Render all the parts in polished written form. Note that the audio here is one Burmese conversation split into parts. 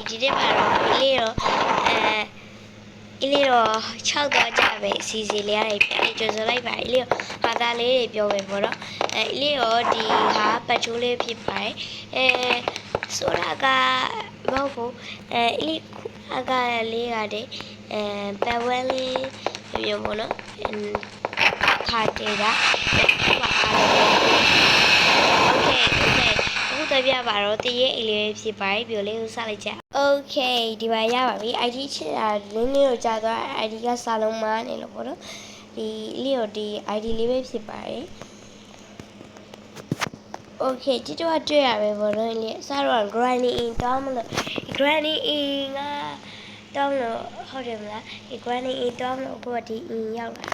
ဒီနေ့မှာတော့အလေးတော့6တော့ကြပဲစီစီလေးရတယ်ပြကြိုးစလိုက်ပါအလေးတော့ဘာသာလေးတွေပြောပဲပေါ့နော်အလေးတော့ဒီဟာပတ်ချိုးလေးဖြစ်ပါတယ်ဆိုတာကမဟုတ်ဘူးအလေးခုကလေးရတယ်ပတ်ဝဲလေးပြောပေါ့နော်ခါတေတာပါအားလုံးโอเคအခုတော့ပြပါတော့တရေအိလေးဖြစ်ပါတယ်ပြောလေးကိုစလိုက်ကြโอเคဒီမှာရပါပြီ ID ချစ်တာနင်းလေးကိုကြာသွား ID ကစာလုံးမနေလို့ပေါ့နော်ဒီလေးကိုဒီ ID လေးပဲဖြစ်ပါတယ်โอเคဒီတော့တွေ့ရပဲပေါ့နော်လေအစားတော့ granny in တောင်းမလို့ granny in ကတောင်းလို့ဟုတ်တယ်မလားဒီ granny in တောင်းလို့အခုကဒီ in ရောက်လာ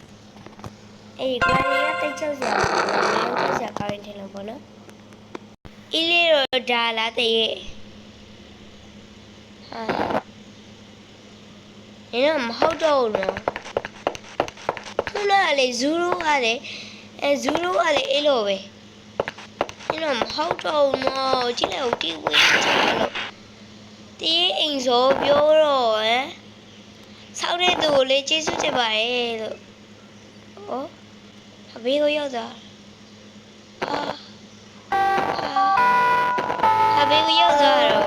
အဲ့ဒီ granny ကတိတ်ချုပ်စရာတိတ်စရာကောင်းရင်ထင်လို့ပေါ့နော်အီလေးတော့ဒါလားတရေဟာနေတော့မဟုတ်တော့ဘူးနော်ခုနကလေဇူရိုကလေဇူရိုကလေအဲ့လိုပဲနေတော့မဟုတ်တော့ဘူးနော်ကြည့်လိုက်ဦးတီးဝေးချလို့တရေအိမ်စောပြောတော့ဆောက်တဲ့သူကိုလေကျေးဇူးတင်ပါတယ်လို့ဟောအဘေးကိုရောက်သွားအဘေးကိုရောက်သွားတော့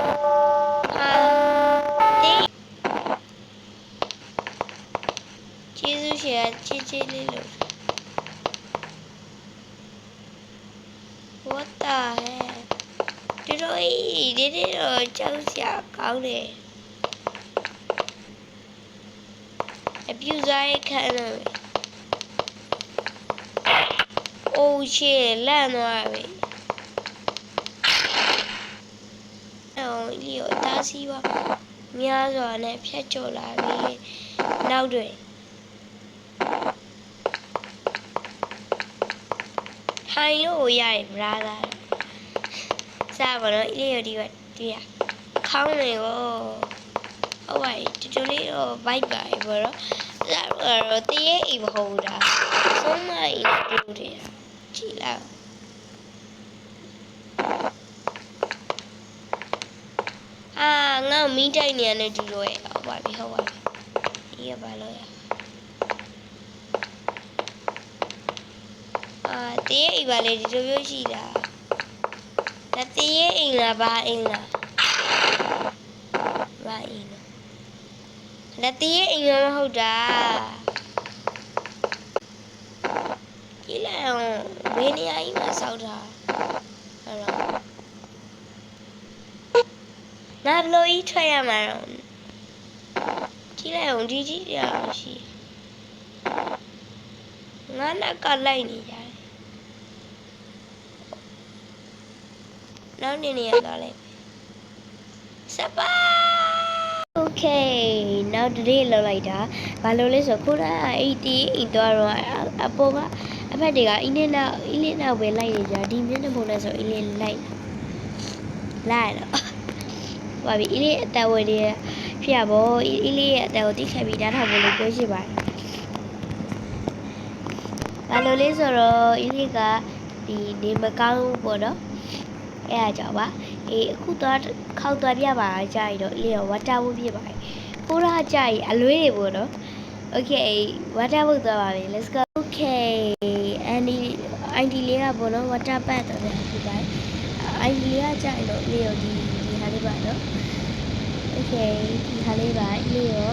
ကျေးဇူးရှင်ချစ်ချစ်လေးလို့ What the heck ဒီတော့ကြောက်စရာကောင်းတယ်အပြူစားရခံလို့ Oh shit လန့်သွားပြီလီယိုတားစီပါများစွာနဲ့ဖြတ်ကျော်လာပြီးနောက်တွင်ဟိုင်လို့ရတယ်ဗရာသာစားပါတော့လီယိုဒီကခေါင်းနေကိုဟုတ်ပါတူတူလေးတော့ဘိုက်ပါဘောတော့တော့တရေအိမ်မဟုတ်ဘူးဒါဆုံးမအိမ်တူတယ်ကြည့်လိုက်ငါမီးတိုက်နေရတယ်ဒီလိုရဲ့ဟုတ်ပါပြီဒီကဘာလို့ရတရေအိမ်ပါလေဒီလိုမျိုးရှိတာဒါတရေအိမ်လားဘာအိမ်လားဘာအိမ်လားဒါတရေအိမ်မဟုတ်တာကြည့်လိုက်အောင်ဘယ်နေရာကြီးမှာစောက်တာအဲ့တော့ငါဘလို့ကြီးထွက်ရမှာတော့ကြည့်လိုက်အောင်ဒီကြီးရရှိငါနောက်ကလိုက်နေကြတယ်နောက်နေရတော့လေစပါ Okay နောက်တည်းလောက်လိုက်တာဘာလို့လဲဆိုခုနက80အိမ်သွားတော့အပေါ်ကအဖက်တွေကအင်းနဲ့နောက်ပဲလိုက်နေကြဒီမျက်နှာပုံနဲ့ဆိုအင်းလေးလိုက်တော့ပါပြီအင်းလေးအသက်ဝယ်လေးဖြစ်ရပေါ့အင်းလေးရဲ့အသက်ကိုတိခတ်ပြီးဓာတ်ထောင်ဖို့လို့ပြောရှိပါတယ်ဘာလို့လဲဆိုတော့အင်းလေးကဒီနေမကောင်းပေါ့နော်အဲ့ဒါကြောင့်ပါအခုတော့ခောက်သွားပြပါကြာရတော့အလေးရောဝါတာဝုတ်ပြပါတယ်ပိုးရကြာရအလွေးတွေပေါ့နော် Okay ဝါတာဝုတ်သွားပါပြီ let's go Okay ID လေးကပေါ့နော်ဝါတာပတ်တော့ဖြစ်ပါတယ် ID လေးကကြာရတော့အလေးရောဒီဟာလေးပါနော် Okay ဒီဟာလေးပါအလေးရော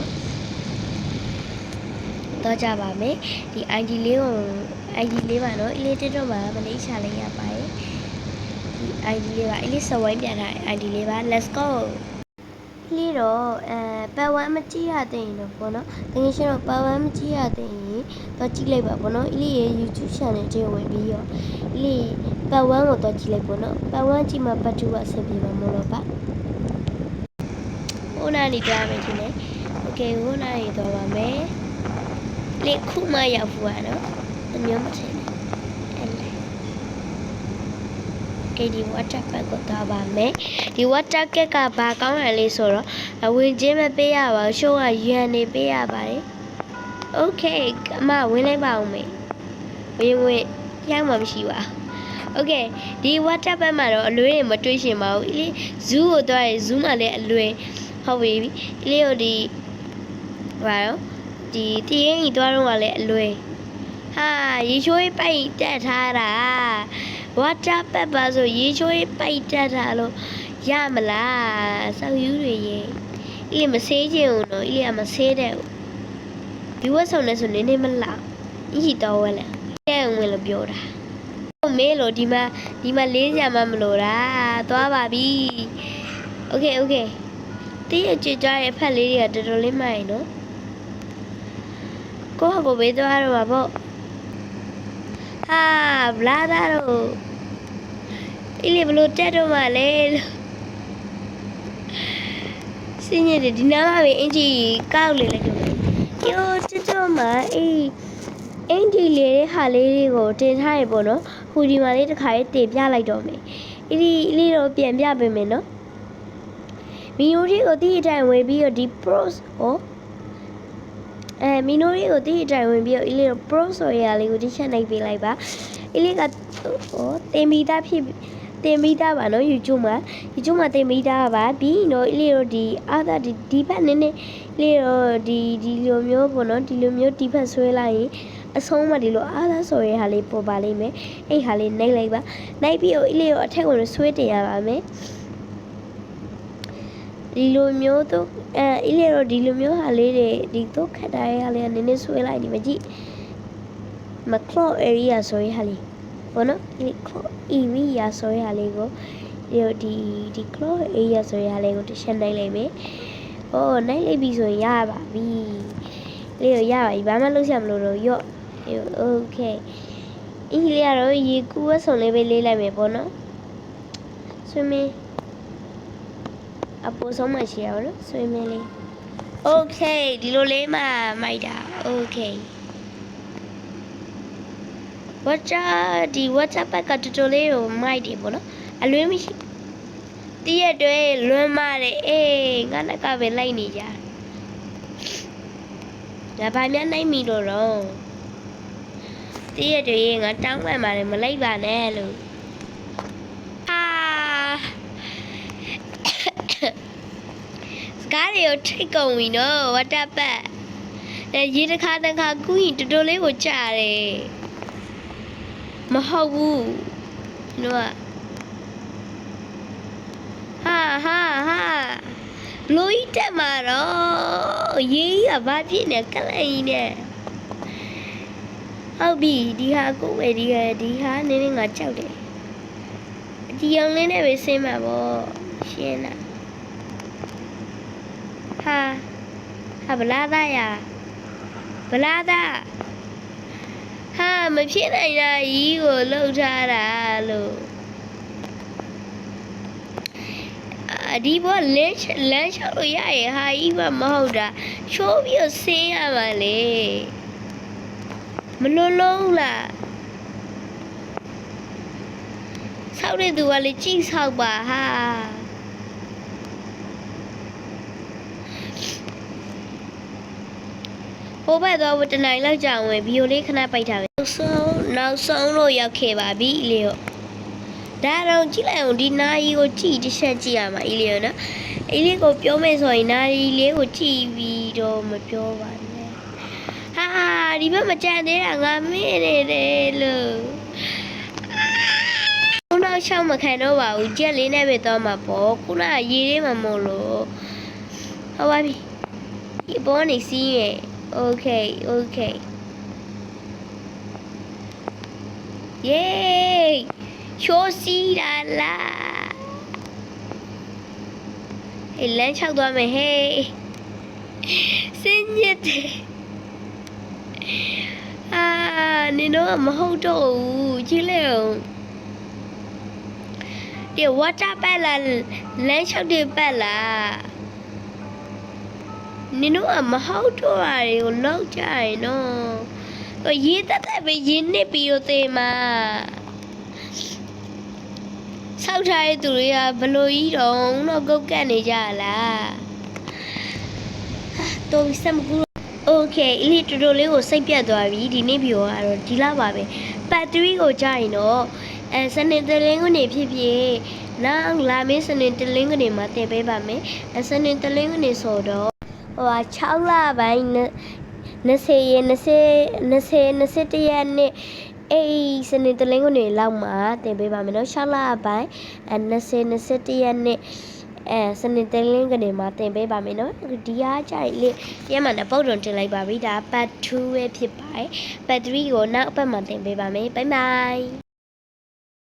တော့ကြပါမယ်ဒီ ID လေးပါနော်အလေးတက်တော့မှာမလေးချလိုက်ရပါတယ်ID လေးပါအလေးစဝိုင်းပြန်ထား ID လေးပါ let's go လေးတော့ပတ်ဝန်းမကြည့်ရတဲ့ရင်တော့ပေါ့နော်တကယ်ရှင်တော့ပတ်ဝန်းမကြည့်ရတဲ့ရင်တော့ကြည့်လိုက်ပါပေါ့နော်အလေးရဲ့ YouTube channel ထဲဝင်ပြီးတော့အလေးပတ်ဝန်းကိုတော့ကြည့်လိုက်ပေါ့နော်ပတ်ဝန်းကြည့်မှပတ်တူကအဆင်ပြေမှာမလို့ပါဟိုနာနေကြမယ်ဒီနေ့ Okay ဟိုနာနေတော့ပါမယ်လေးခုမှရောက်ဖို့ရနော်အမျိုးမထင်ဒီ water pack ကိုသွားပါမယ်ဒီ water pack ကဘာကောင်းရလဲဆိုတော့ဝင်ချင်းမပေးရပါဘူးရှိုးကရန်နေပေးရပါတယ် Okay အမဝင်လိုက်ပါဦးမေဝင်ရောက်မှမရှိပါ Okay ဒီ water pack မှာတော့အလွဲတွေမတွေးရှင်ပါဘူးဇူးကိုသွားရင်ဇူးမှာလည်းအလွဲ ဟုတ်ပြီအလေးကိုဒီဘာရောဒီတည်ရင်သွားတော့ကလည်းအလွယ်ဟာရေချိုးပိုက်တက်ထားတာ water pepper ဆိုရေချိုးပိုက်တက်ထားလို့ရမလားစောက်ယူတွေရေအလေးမဆေးချင်ဘူးနော်အလေးကမဆေးတဲ့ဘူးဒီဝက်ဆောင်နေဆိုနေနေမလားညှိတော့ဝဲလဲတဲ့ဝင်လို့ပြောတာဟုတ်မေးလို့ဒီမှာလေးစရာမှမလို့တာသွားပါပြီ okay တီးရကြကြရဲ့ဖက်လေးတွေကတော်တော်လေးမှန်နော်ကိုယ့်ဟာကိုယ်ပဲသွားတော့ပါပေါ့ဟာဘလာဒါတော့အလေးဘလို့တက်တော့မှလဲစင်းရတဲ့ဒီနားမှာပဲအင်ဂျီကောက်လေလိုက်တော့ယောတော်မှာအေးအင်ဂျီလေးတဲ့ဟာလေးတွေကိုတင်ထားရပေါ့နော်ဟူဒီမှာလေးတစ်ခါလေးတင်ပြလိုက်တော့မယ်အလေးတော့ပြန်ပြပေးမယ်နော်မီနိုရီကိုတီးအတိုင်းဝင်ပြီးတော့ဒီ pros ဟောမီနိုရီကိုတီးအတိုင်းဝင်ပြီးတော့အလေးတော့ pros ဆိုရလေးကိုတိချက်နိုင်ပေးလိုက်ပါအလေးကဟောတင်ပြီးသားဖြစ်တင်ပြီးသားပါနော် YouTube မှာတင်ပြီးသားပါပြီးတော့အလေးတော့ဒီအားသာဒီဘက်နည်းနည်းလေးတော့ဒီလိုမျိုးပေါ့နော်ဒီလိုမျိုးဒီဘက်ဆွဲလိုက်ရင်အဆုံးမှာဒီလိုအားသာဆိုရဟာလေးပေါ်ပါလိမ့်မယ်အဲ့ဟာလေးနှိပ်လိုက်ပါနှိပ်ပြီးတော့အလေးတော့အထက်ကိုဆွဲတင်ရပါမယ်ဒီလိုမျိုးတော့အလေးတော့ဒီလိုမျိုးဟာလေးတွေဒီတော့ခက်တာရဲ့ဟာလေးကနည်းနည်းဆွဲလိုက်ဒီမကြည့်မကလော့ area ဆိုရဟာလေးဘောနော်ဒီ clock area ဆိုရဟာလေးကိုဒီ clock area ဆိုရဟာလေးကိုတစ်ချက်နှိုက်လိုက်မယ်။အော်နှိုက်လိုက်ပြီဆိုရင်ရပါပြီ။လေးကိုရပါပြီဘာမှလုပ်ရမလို့တော့ရော့ okay အင်းလေးကတော့ရေကူးဝက်ဆုံလေးပဲလေးလိုက်မယ်ပေါ့နော်။ swimming အပေါ်ဆုံးမှရှိရအောင်နော် swimming လေး okay ဒီလိုလေးမှမိုက်တာ okay WhatsApp ကတူတူလေးကိုမိုက်တယ်ပေါ့နော်အလွဲမရှိတည့်ရတဲ့လွမ်းမတယ်အေးငါနဲ့ကပဲလိုက်နေကြဒါဘာများနိုင်မီလို့တော့တည့်ရတဲ့ငါတောင်းပန်ပါတယ်မလိုက်ပါနဲ့လို့စကားတွေကိုထိတ်ကုန်ပြီနော် WhatsApp ရေတစ်ခါကူးရင်တူတူလေးကိုကြားတယ်မဟုတ်ဘူးနော်ဟာလူကြီးတက်မှာတော့ရေးရဘာဖြစ်နေကလေးနဲ့ဟုတ်ပြီဒီဟာကိုပဲဒီဟာနည်းနည်းငါကြောက်တယ်ဒီအောင်လေးနဲ့ပဲဆင်းမှာပေါ့ရှင်းလားဟာဗလာသားရဗလာသားဟာမဖြစ်နိုင်တာကြီးကိုလှုပ်ထားတာလို့ဒီဘောလမ်းလျှောက်လို့ရရဲ့ဟာကြီးကမဟုတ်တာချိုးပြီးဆင်းရပါလေမလွတ်လုံးလားဆောက်တဲ့သူကလေကြည့်ဆောက်ပါဟာဟိုဘက်တော့တနိုင်လောက်ကြာဝင်ဗီဒီယိုလေးခဏပိုက်ထားပဲနောက်ဆုံးလို့ရောက်ခဲ့ပါပြီအလေးရောဒါတော့ကြည့်လိုက်အောင်ဒီနာရီကိုကြည့်တစ်ချက်ကြည့်ရမှာအလေးရောနော်အလေးကိုပြောမယ်ဆိုရင်နာရီလေးကိုကြည့်ပြီးတော့မပြောပါနဲ့ဟာဒီဘက်မကြံသေးတာငါမင်းနေတယ်လို့ခုနရှောင်းမခံတော့ပါဘူးကြက်လေးနဲ့ပဲတော့မှာပေါ့ခုနရေလေးမမို့လို့ဟုတ်ပါပြီဒီဘောနေစီးရဲ့Okay. Yay! Show see la. Hey, lunch out do me hey. Senyete. Nino mahoto chileo. The water bella lunch out the bella. နင်တို့ကမဟုတ်တော့တာတွေကိုလောက်ကြရင်နော်ရေးတတ်ပဲရင်းနစ်ပြီးတော့သေမှာဆောက်ထားတဲ့သူတွေကဘလို့ကြီးတော့ကုတ်ကတ်နေကြလားတော်စမ်းကူ Okay အလီတူတူလေးကိုစိတ်ပြတ်သွားပြီဒီနေ့ဗီဒီယိုကတော့ဒီလောက်ပါပဲဘက်ထရီကိုကြာရင်တော့စနေတလင်းကိုနေဖြစ်ဖြစ် နောက်လာမင်းစနေတလင်းကနေမှာတင်ပေးပါမယ်စနေတလင်းကနေဆိုတော့ဟို6လပိုင်း20ရက်21ရက်နေ့အေးစနေတလင်းကနေလောက်မှာတင်ပေးပါမယ်နော်6လပိုင်း21ရက်နေ့စနေတလင်းကနေမှာတင်ပေးပါမယ်နော်ဒီအားကြိုက်လေးရမှန်တဲ့ပုံတော်တင်လိုက်ပါပြီဒါ part 2ပဲဖြစ်ပါတယ် part 3ကိုနောက်အပတ်မှာတင်ပေးပါမယ် bye bye